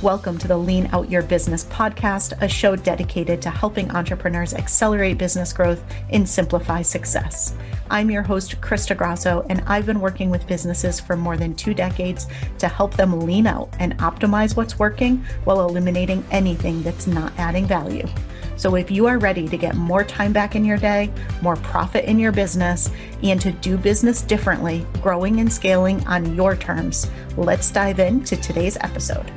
Welcome to the Lean Out Your Business podcast, a show dedicated to helping entrepreneurs accelerate business growth and simplify success. I'm your host, Krista Grasso, and I've been working with businesses for more than 2 decades to help them lean out and optimize what's working while eliminating anything that's not adding value. So if you are ready to get more time back in your day, more profit in your business, and to do business differently, growing and scaling on your terms, let's dive into today's episode.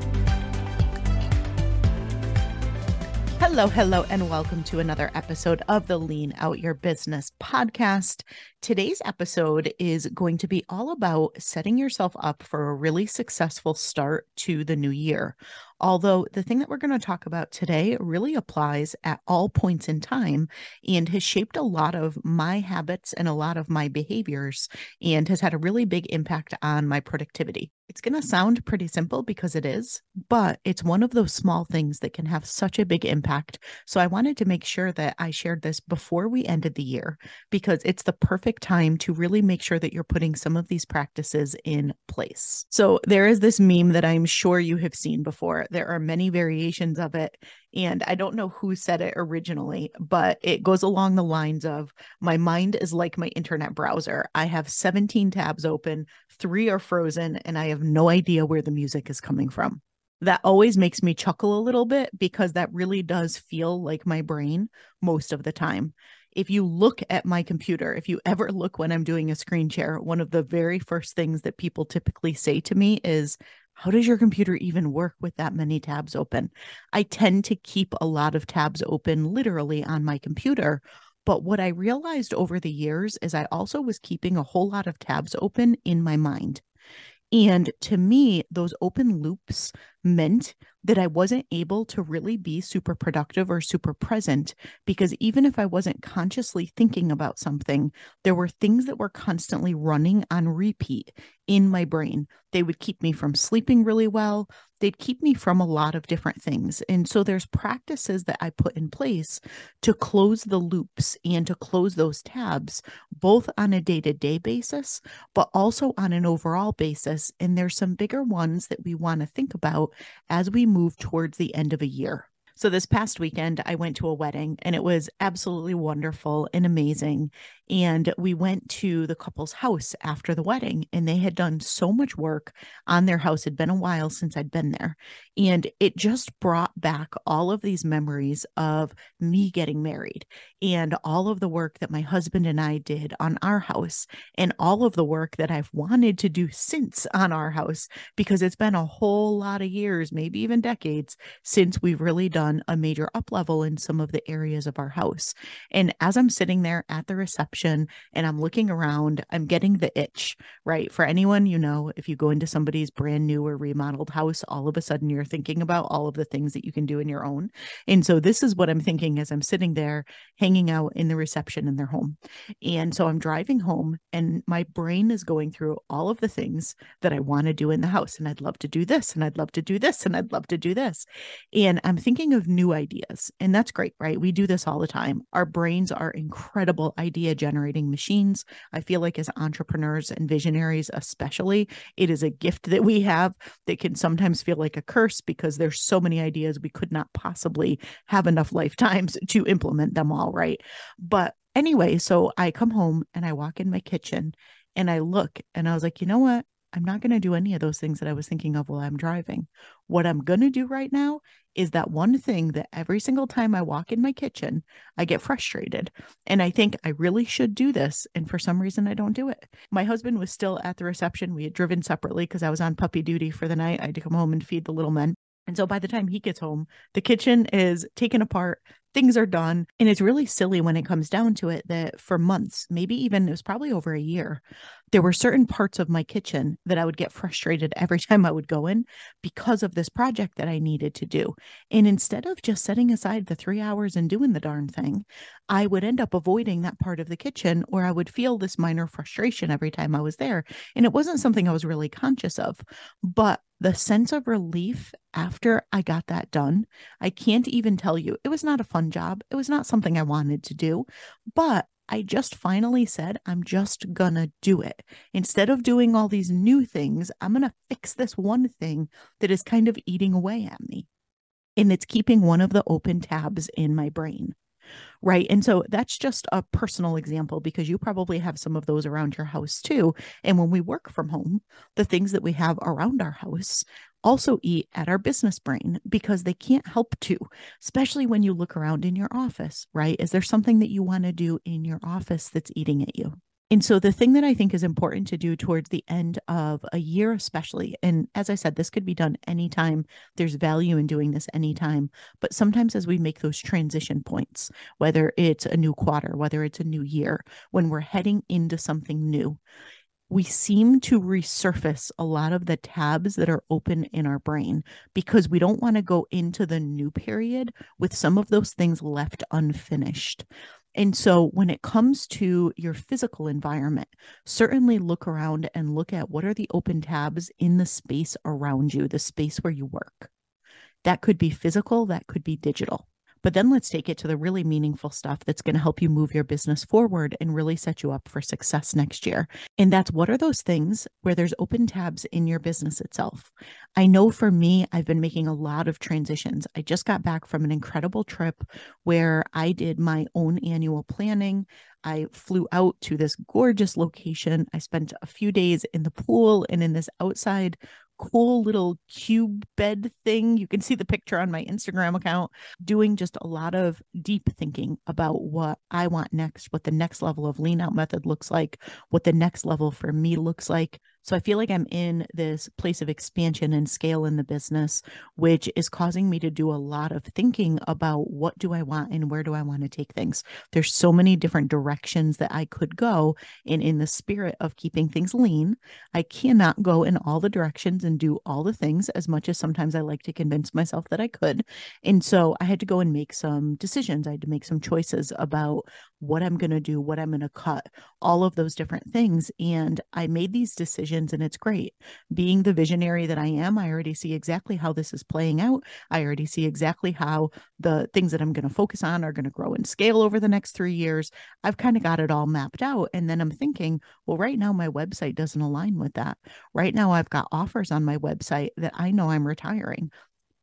Hello, and welcome to another episode of the Lean Out Your Business podcast. Today's episode is going to be all about setting yourself up for a really successful start to the new year. Although the thing that we're going to talk about today really applies at all points in time and has shaped a lot of my habits and a lot of my behaviors and has had a really big impact on my productivity. It's going to sound pretty simple because it is, but it's one of those small things that can have such a big impact. So I wanted to make sure that I shared this before we ended the year because it's the perfect time to really make sure that you're putting some of these practices in place. So there is this meme that I'm sure you have seen before. There are many variations of it, and I don't know who said it originally, but it goes along the lines of, my mind is like my internet browser. I have 17 tabs open, 3 are frozen, and I have no idea where the music is coming from. That always makes me chuckle a little bit because that really does feel like my brain most of the time. If you look at my computer, if you ever look when I'm doing a screen share, one of the very first things that people typically say to me is, how does your computer even work with that many tabs open? I tend to keep a lot of tabs open literally on my computer. But what I realized over the years is I also was keeping a whole lot of tabs open in my mind. And to me, those open loops meant that I wasn't able to really be super productive or super present, because even if I wasn't consciously thinking about something, there were things that were constantly running on repeat in my brain. They would keep me from sleeping really well. They'd keep me from a lot of different things. And so there's practices that I put in place to close the loops and to close those tabs, both on a day-to-day basis, but also on an overall basis. And there's some bigger ones that we want to think about as we move towards the end of a year. So this past weekend, I went to a wedding and it was absolutely wonderful and amazing. And we went to the couple's house after the wedding, and they had done so much work on their house. It'd been a while since I'd been there. And it just brought back all of these memories of me getting married and all of the work that my husband and I did on our house and all of the work that I've wanted to do since on our house, because it's been a whole lot of years, maybe even decades, since we've really done a major up level in some of the areas of our house. And as I'm sitting there at the reception and I'm looking around, I'm getting the itch, right? For anyone, if you go into somebody's brand new or remodeled house, all of a sudden you're thinking about all of the things that you can do in your own. And so this is what I'm thinking as I'm sitting there hanging out in the reception in their home. And so I'm driving home and my brain is going through all of the things that I want to do in the house. And I'd love to do this, and I'd love to do this, and I'd love to do this. And I'm thinking of new ideas. And that's great, right? We do this all the time. Our brains are incredible idea generating machines. I feel like as entrepreneurs and visionaries, especially, it is a gift that we have that can sometimes feel like a curse because there's so many ideas we could not possibly have enough lifetimes to implement them all, right? But anyway, so I come home and I walk in my kitchen and I look and I was like, you know what? I'm not going to do any of those things that I was thinking of while I'm driving. What I'm going to do right now is that one thing that every single time I walk in my kitchen, I get frustrated. And I think I really should do this. And for some reason, I don't do it. My husband was still at the reception. We had driven separately because I was on puppy duty for the night. I had to come home and feed the little men. And so by the time he gets home, the kitchen is taken apart, things are done. And it's really silly when it comes down to it that for months, maybe even it was probably over a year, there were certain parts of my kitchen that I would get frustrated every time I would go in because of this project that I needed to do. And instead of just setting aside the 3 hours and doing the darn thing, I would end up avoiding that part of the kitchen, or I would feel this minor frustration every time I was there. And it wasn't something I was really conscious of, but the sense of relief after I got that done, I can't even tell you. It was not a fun job. It was not something I wanted to do, but I just finally said, I'm just gonna do it. Instead of doing all these new things, I'm gonna fix this one thing that is kind of eating away at me. And it's keeping one of the open tabs in my brain. Right. And so that's just a personal example because you probably have some of those around your house too. And when we work from home, the things that we have around our house also eat at our business brain because they can't help to, especially when you look around in your office, right? Is there something that you want to do in your office that's eating at you? And so the thing that I think is important to do towards the end of a year, especially, and as I said, this could be done anytime. There's value in doing this anytime. But sometimes as we make those transition points, whether it's a new quarter, whether it's a new year, when we're heading into something new, we seem to resurface a lot of the tabs that are open in our brain because we don't want to go into the new period with some of those things left unfinished. And so when it comes to your physical environment, certainly look around and look at what are the open tabs in the space around you, the space where you work. That could be physical, that could be digital. But then let's take it to the really meaningful stuff that's going to help you move your business forward and really set you up for success next year. And that's what are those things where there's open tabs in your business itself. I know for me, I've been making a lot of transitions. I just got back from an incredible trip where I did my own annual planning. I flew out to this gorgeous location. I spent a few days in the pool and in this outside cool little cube bed thing. You can see the picture on my Instagram account, doing just a lot of deep thinking about what I want next, what the next level of lean out method looks like, what the next level for me looks like. So I feel like I'm in this place of expansion and scale in the business, which is causing me to do a lot of thinking about what do I want and where do I want to take things. There's so many different directions that I could go. And in the spirit of keeping things lean, I cannot go in all the directions and do all the things as much as sometimes I like to convince myself that I could. And so I had to go and make some decisions. I had to make some choices about what I'm going to do, what I'm going to cut, all of those different things. And I made these decisions and it's great. Being the visionary that I am, I already see exactly how this is playing out. I already see exactly how the things that I'm going to focus on are going to grow and scale over the next 3 years. I've kind of got it all mapped out. And then I'm thinking, well, right now my website doesn't align with that. Right now I've got offers on my website that I know I'm retiring.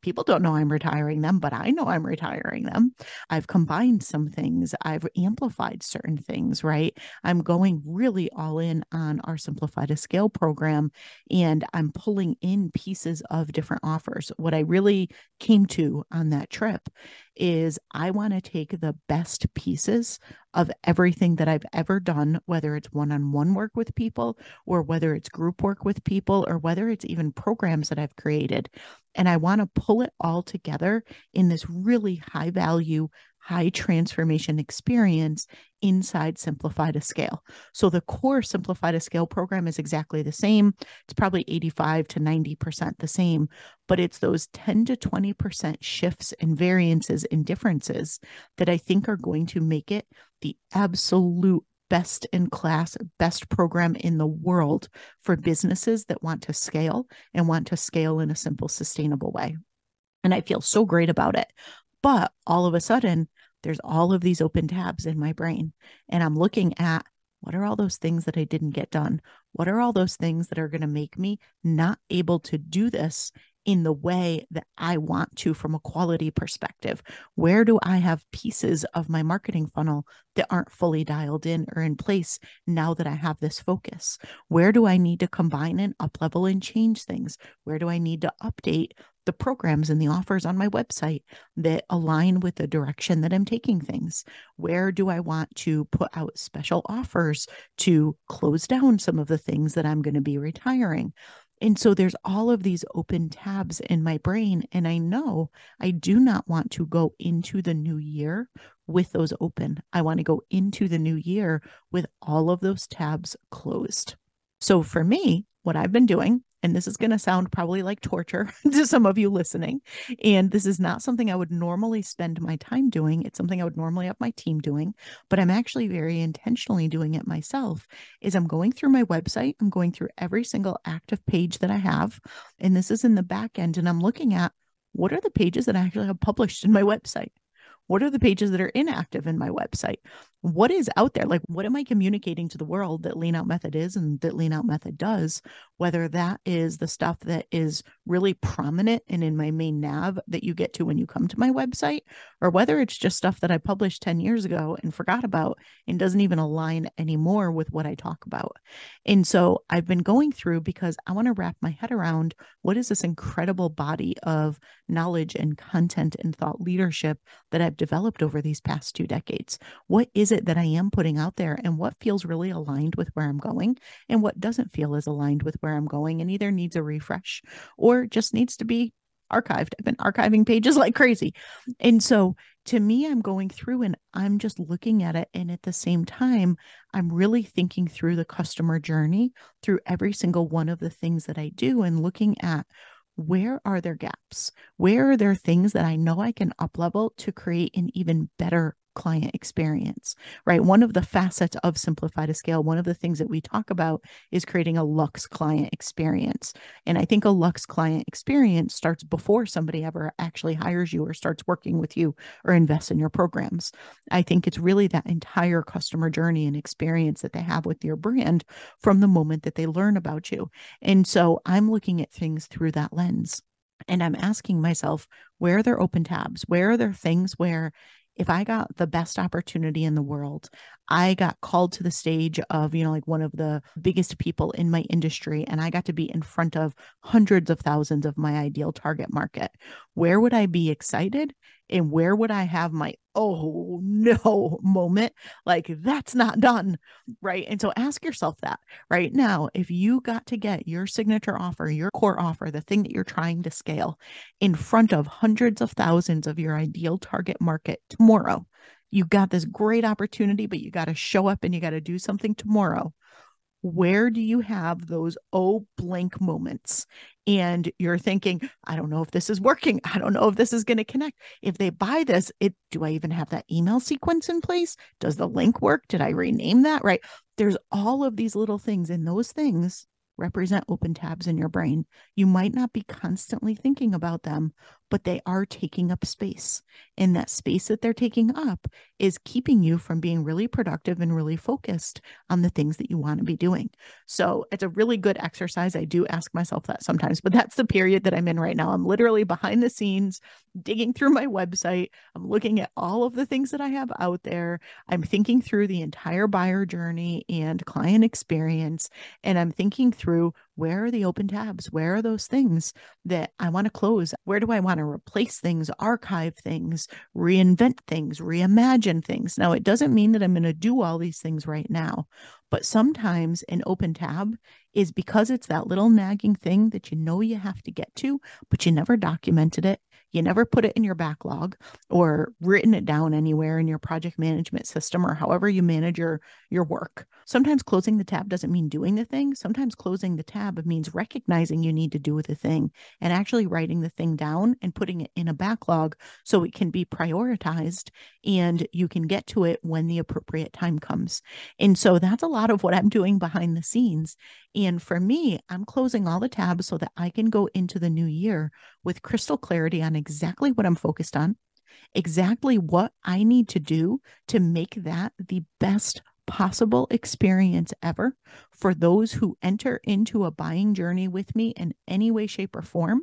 People don't know I'm retiring them, but I know I'm retiring them. I've combined some things. I've amplified certain things, right? I'm going really all in on our Simplify to Scale program, and I'm pulling in pieces of different offers. What I really came to on that trip is I want to take the best pieces of everything that I've ever done, whether it's one-on-one work with people or whether it's group work with people or whether it's even programs that I've created. And I want to pull it all together in this really high value, high transformation experience inside Simplify to Scale. So the core Simplify to Scale program is exactly the same. It's probably 85 to 90% the same, but it's those 10 to 20% shifts and variances and differences that I think are going to make it the absolute best in class, best program in the world for businesses that want to scale and want to scale in a simple, sustainable way. And I feel so great about it. But all of a sudden, there's all of these open tabs in my brain. And I'm looking at what are all those things that I didn't get done? What are all those things that are going to make me not able to do this in the way that I want to from a quality perspective? Where do I have pieces of my marketing funnel that aren't fully dialed in or in place now that I have this focus? Where do I need to combine and up level and change things? Where do I need to update the programs and the offers on my website that align with the direction that I'm taking things? Where do I want to put out special offers to close down some of the things that I'm going to be retiring? And so there's all of these open tabs in my brain. And I know I do not want to go into the new year with those open. I want to go into the new year with all of those tabs closed. So for me, what I've been doing, and this is going to sound probably like torture to some of you listening, and this is not something I would normally spend my time doing. It's something I would normally have my team doing, but I'm actually very intentionally doing it myself, is I'm going through my website. I'm going through every single active page that I have, and this is in the back end, and I'm looking at what are the pages that I actually have published in my website? What are the pages that are inactive in my website? What is out there? Like, what am I communicating to the world that Lean Out Method is and that Lean Out Method does? Whether that is the stuff that is really prominent and in my main nav that you get to when you come to my website, or whether it's just stuff that I published 10 years ago and forgot about and doesn't even align anymore with what I talk about. And so I've been going through because I want to wrap my head around what is this incredible body of knowledge and content and thought leadership that I've developed over these past 2 decades. What is it that I am putting out there, and what feels really aligned with where I'm going, and what doesn't feel as aligned with where I'm going and either needs a refresh or just needs to be archived. I've been archiving pages like crazy. And so to me, I'm going through and I'm just looking at it. And at the same time, I'm really thinking through the customer journey through every single one of the things that I do and looking at where are there gaps? Where are there things that I know I can up level to create an even better client experience, right? One of the facets of Simplify to Scale, one of the things that we talk about is creating a luxe client experience. And I think a luxe client experience starts before somebody ever actually hires you or starts working with you or invests in your programs. I think it's really that entire customer journey and experience that they have with your brand from the moment that they learn about you. And so I'm looking at things through that lens. And I'm asking myself, where are there open tabs? Where are there things where if I got the best opportunity in the world, I got called to the stage of, like one of the biggest people in my industry, and I got to be in front of hundreds of thousands of my ideal target market, where would I be excited? And where would I have my, oh no moment? Like, that's not done, right? And so ask yourself that right now, if you got to get your signature offer, your core offer, the thing that you're trying to scale in front of hundreds of thousands of your ideal target market tomorrow, you got this great opportunity, but you got to show up and you got to do something tomorrow. Where do you have those blank moments? And you're thinking, I don't know if this is working. I don't know if this is going to connect. If they buy this, do I even have that email sequence in place? Does the link work? Did I rename that? Right? There's all of these little things, and those things represent open tabs in your brain. You might not be constantly thinking about them, but they are taking up space. And that space that they're taking up is keeping you from being really productive and really focused on the things that you want to be doing. So it's a really good exercise. I do ask myself that sometimes, but that's the period that I'm in right now. I'm literally behind the scenes, digging through my website. I'm looking at all of the things that I have out there. I'm thinking through the entire buyer journey and client experience. And I'm thinking through, where are the open tabs? Where are those things that I want to close? Where do I want to replace things, archive things, reinvent things, reimagine things? Now, it doesn't mean that I'm going to do all these things right now, but sometimes an open tab is because it's that little nagging thing that you have to get to, but you never documented it. You never put it in your backlog or written it down anywhere in your project management system or however you manage your work. Sometimes closing the tab doesn't mean doing the thing. Sometimes closing the tab means recognizing you need to do the thing and actually writing the thing down and putting it in a backlog so it can be prioritized and you can get to it when the appropriate time comes. And so that's a lot of what I'm doing behind the scenes. And for me, I'm closing all the tabs so that I can go into the new year with crystal clarity on exactly what I'm focused on, exactly what I need to do to make that the best possible experience ever for those who enter into a buying journey with me in any way, shape, or form.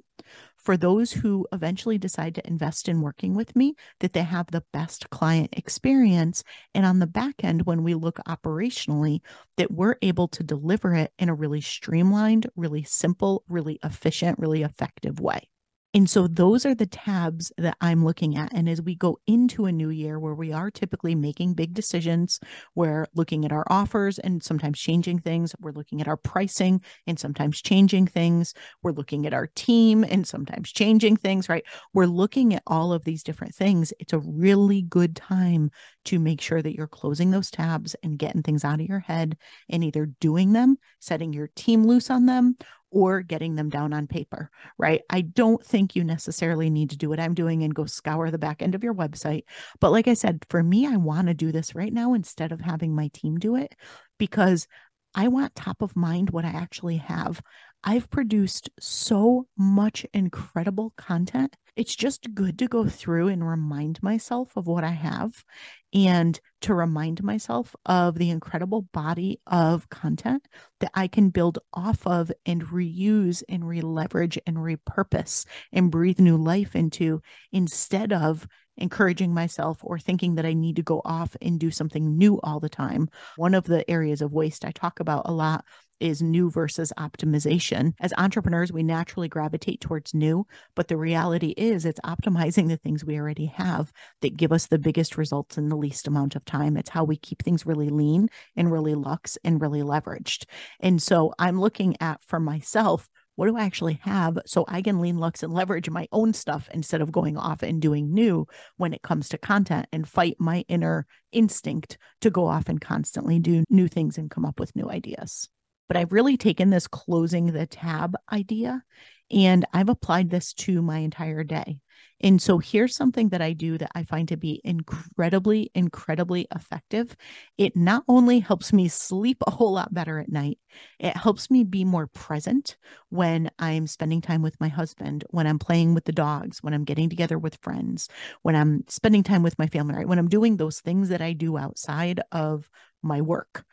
For those who eventually decide to invest in working with me, that they have the best client experience. And on the back end, when we look operationally, that we're able to deliver it in a really streamlined, really simple, really efficient, really effective way. And so those are the tabs that I'm looking at. And as we go into a new year where we are typically making big decisions, we're looking at our offers and sometimes changing things. We're looking at our pricing and sometimes changing things. We're looking at our team and sometimes changing things, right? We're looking at all of these different things. It's a really good time to make sure that you're closing those tabs and getting things out of your head and either doing them, setting your team loose on them, or getting them down on paper, right? I don't think you necessarily need to do what I'm doing and go scour the back end of your website. But like I said, for me, I want to do this right now instead of having my team do it because I want top of mind what I actually have. I've produced so much incredible content It's just good to go through and remind myself of what I have and to remind myself of the incredible body of content that I can build off of and reuse and re-leverage and repurpose and breathe new life into, instead of encouraging myself or thinking that I need to go off and do something new all the time. One of the areas of waste I talk about a lot is new versus optimization. As entrepreneurs, we naturally gravitate towards new, but the reality is it's optimizing the things we already have that give us the biggest results in the least amount of time. It's how we keep things really lean and really luxe and really leveraged. And so I'm looking at, for myself, what do I actually have so I can lean, lux, and leverage my own stuff instead of going off and doing new when it comes to content, and fight my inner instinct to go off and constantly do new things and come up with new ideas. But I've really taken this closing the tab idea and I've applied this to my entire day. And so here's something that I do that I find to be incredibly, incredibly effective. It not only helps me sleep a whole lot better at night, it helps me be more present when I'm spending time with my husband, when I'm playing with the dogs, when I'm getting together with friends, when I'm spending time with my family, right? When I'm doing those things that I do outside of my work.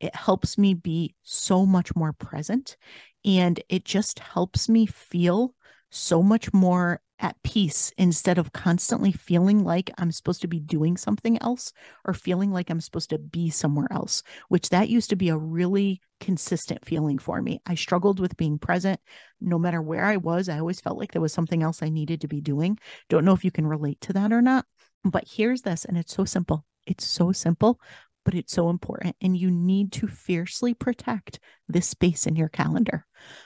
It helps me be so much more present, and it just helps me feel so much more at peace instead of constantly feeling like I'm supposed to be doing something else or feeling like I'm supposed to be somewhere else, which that used to be a really consistent feeling for me. I struggled with being present. No matter where I was, I always felt like there was something else I needed to be doing. Don't know if you can relate to that or not, but here's this, and it's so simple. It's so simple, but it's so important. And you need to fiercely protect this space in your calendar.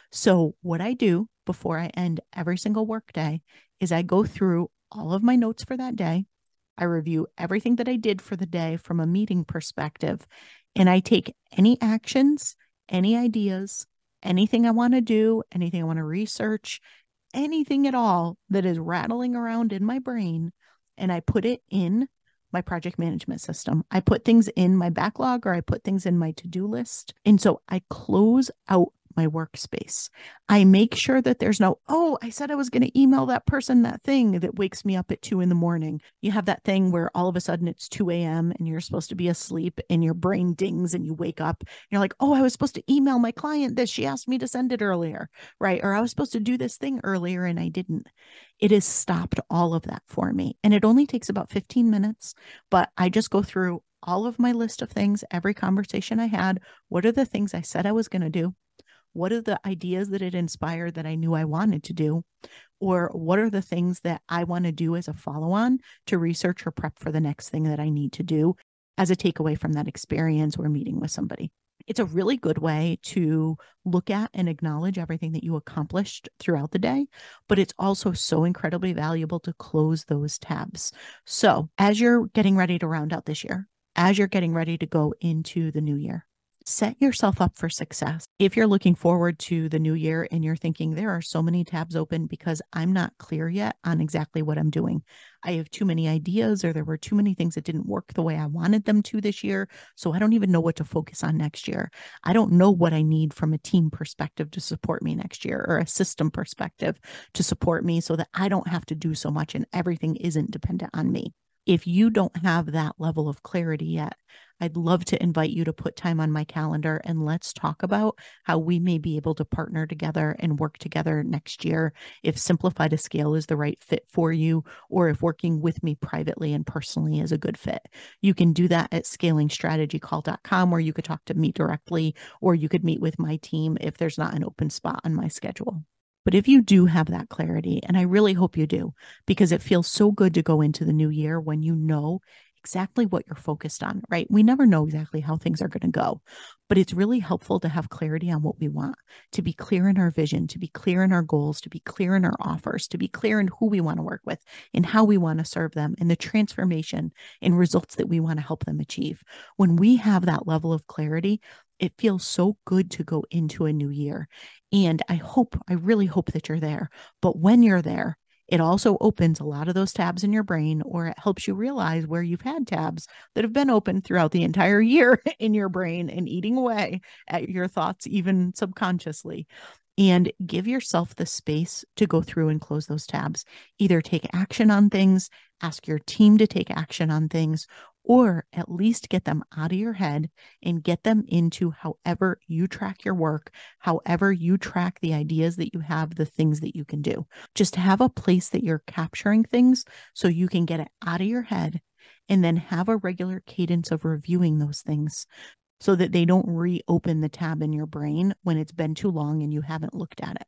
So what I do before I end every single work day is I go through all of my notes for that day. I review everything that I did for the day from a meeting perspective, and I take any actions, any ideas, anything I want to do, anything I want to research, anything at all that is rattling around in my brain, and I put it in my project management system. I put things in my backlog, or I put things in my to-do list. And so I close out my workspace. I make sure that there's no, oh, I said I was going to email that person that thing that wakes me up at 2 a.m. You have that thing where all of a sudden it's 2 a.m. and you're supposed to be asleep and your brain dings and you wake up. And you're like, oh, I was supposed to email my client this. She asked me to send it earlier, right? Or I was supposed to do this thing earlier and I didn't. It has stopped all of that for me. And it only takes about 15 minutes, but I just go through all of my list of things, every conversation I had. What are the things I said I was going to do? What are the ideas that it inspired that I knew I wanted to do? Or what are the things that I want to do as a follow-on to research or prep for the next thing that I need to do as a takeaway from that experience or meeting with somebody? It's a really good way to look at and acknowledge everything that you accomplished throughout the day, but it's also so incredibly valuable to close those tabs. So as you're getting ready to round out this year, as you're getting ready to go into the new year, set yourself up for success. If you're looking forward to the new year and you're thinking there are so many tabs open because I'm not clear yet on exactly what I'm doing, I have too many ideas, or there were too many things that didn't work the way I wanted them to this year, so I don't even know what to focus on next year. I don't know what I need from a team perspective to support me next year, or a system perspective to support me so that I don't have to do so much and everything isn't dependent on me. If you don't have that level of clarity yet, I'd love to invite you to put time on my calendar and let's talk about how we may be able to partner together and work together next year, if Simplify to Scale is the right fit for you, or if working with me privately and personally is a good fit. You can do that at scalingstrategycall.com, or you could talk to me directly, or you could meet with my team if there's not an open spot on my schedule. But if you do have that clarity, and I really hope you do, because it feels so good to go into the new year when you know exactly what you're focused on, right? We never know exactly how things are going to go, but it's really helpful to have clarity on what we want, to be clear in our vision, to be clear in our goals, to be clear in our offers, to be clear in who we want to work with and how we want to serve them, and the transformation and results that we want to help them achieve. When we have that level of clarity, it feels so good to go into a new year. And I really hope that you're there. But when you're there, it also opens a lot of those tabs in your brain, or it helps you realize where you've had tabs that have been open throughout the entire year in your brain and eating away at your thoughts, even subconsciously. and give yourself the space to go through and close those tabs. Either take action on things, ask your team to take action on things, or at least get them out of your head and get them into however you track your work, however you track the ideas that you have, the things that you can do. Just have a place that you're capturing things so you can get it out of your head and then have a regular cadence of reviewing those things so that they don't reopen the tab in your brain when it's been too long and you haven't looked at it.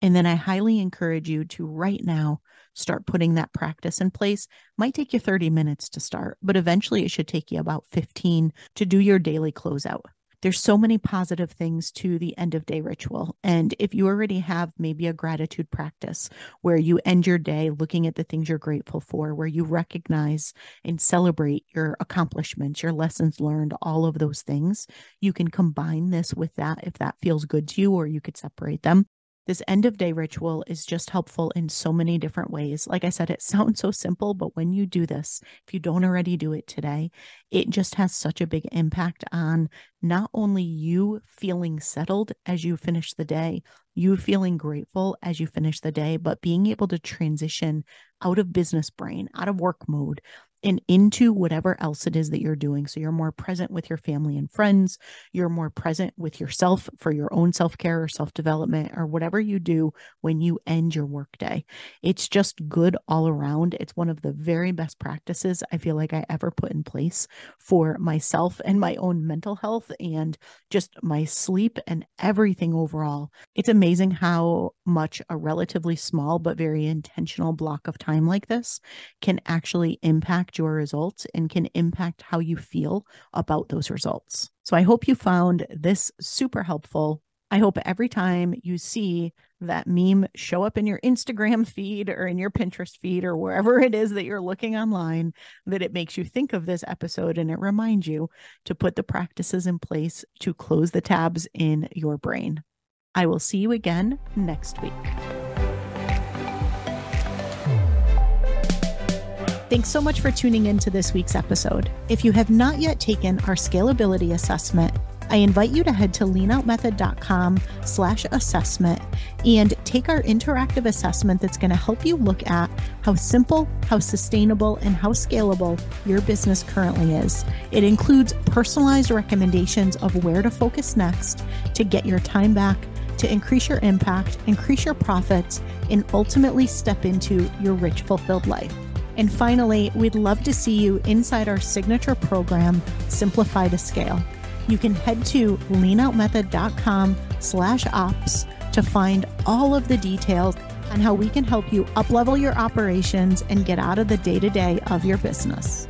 And then I highly encourage you to right now start putting that practice in place. Might take you 30 minutes to start, but eventually it should take you about 15 to do your daily closeout. There's so many positive things to the end of day ritual. And if you already have maybe a gratitude practice where you end your day looking at the things you're grateful for, where you recognize and celebrate your accomplishments, your lessons learned, all of those things, you can combine this with that if that feels good to you, or you could separate them. This end of day ritual is just helpful in so many different ways. Like I said, it sounds so simple, but when you do this, if you don't already do it today, it just has such a big impact on not only you feeling settled as you finish the day, you feeling grateful as you finish the day, but being able to transition out of business brain, out of work mode, and into whatever else it is that you're doing. So you're more present with your family and friends. You're more present with yourself for your own self-care or self-development or whatever you do when you end your workday. It's just good all around. It's one of the very best practices I feel like I ever put in place for myself and my own mental health and just my sleep and everything overall. It's amazing how much a relatively small but very intentional block of time like this can actually impact your results and can impact how you feel about those results. So I hope you found this super helpful. I hope every time you see that meme show up in your Instagram feed or in your Pinterest feed or wherever it is that you're looking online, that it makes you think of this episode and it reminds you to put the practices in place to close the tabs in your brain. I will see you again next week. Thanks so much for tuning into this week's episode. If you have not yet taken our scalability assessment, I invite you to head to leanoutmethod.com/assessment and take our interactive assessment that's going to help you look at how simple, how sustainable, and how scalable your business currently is. It includes personalized recommendations of where to focus next to get your time back, to increase your impact, increase your profits, and ultimately step into your rich, fulfilled life. And finally, we'd love to see you inside our signature program, Simplify to Scale. You can head to leanoutmethod.com/ops to find all of the details on how we can help you uplevel your operations and get out of the day-to-day of your business.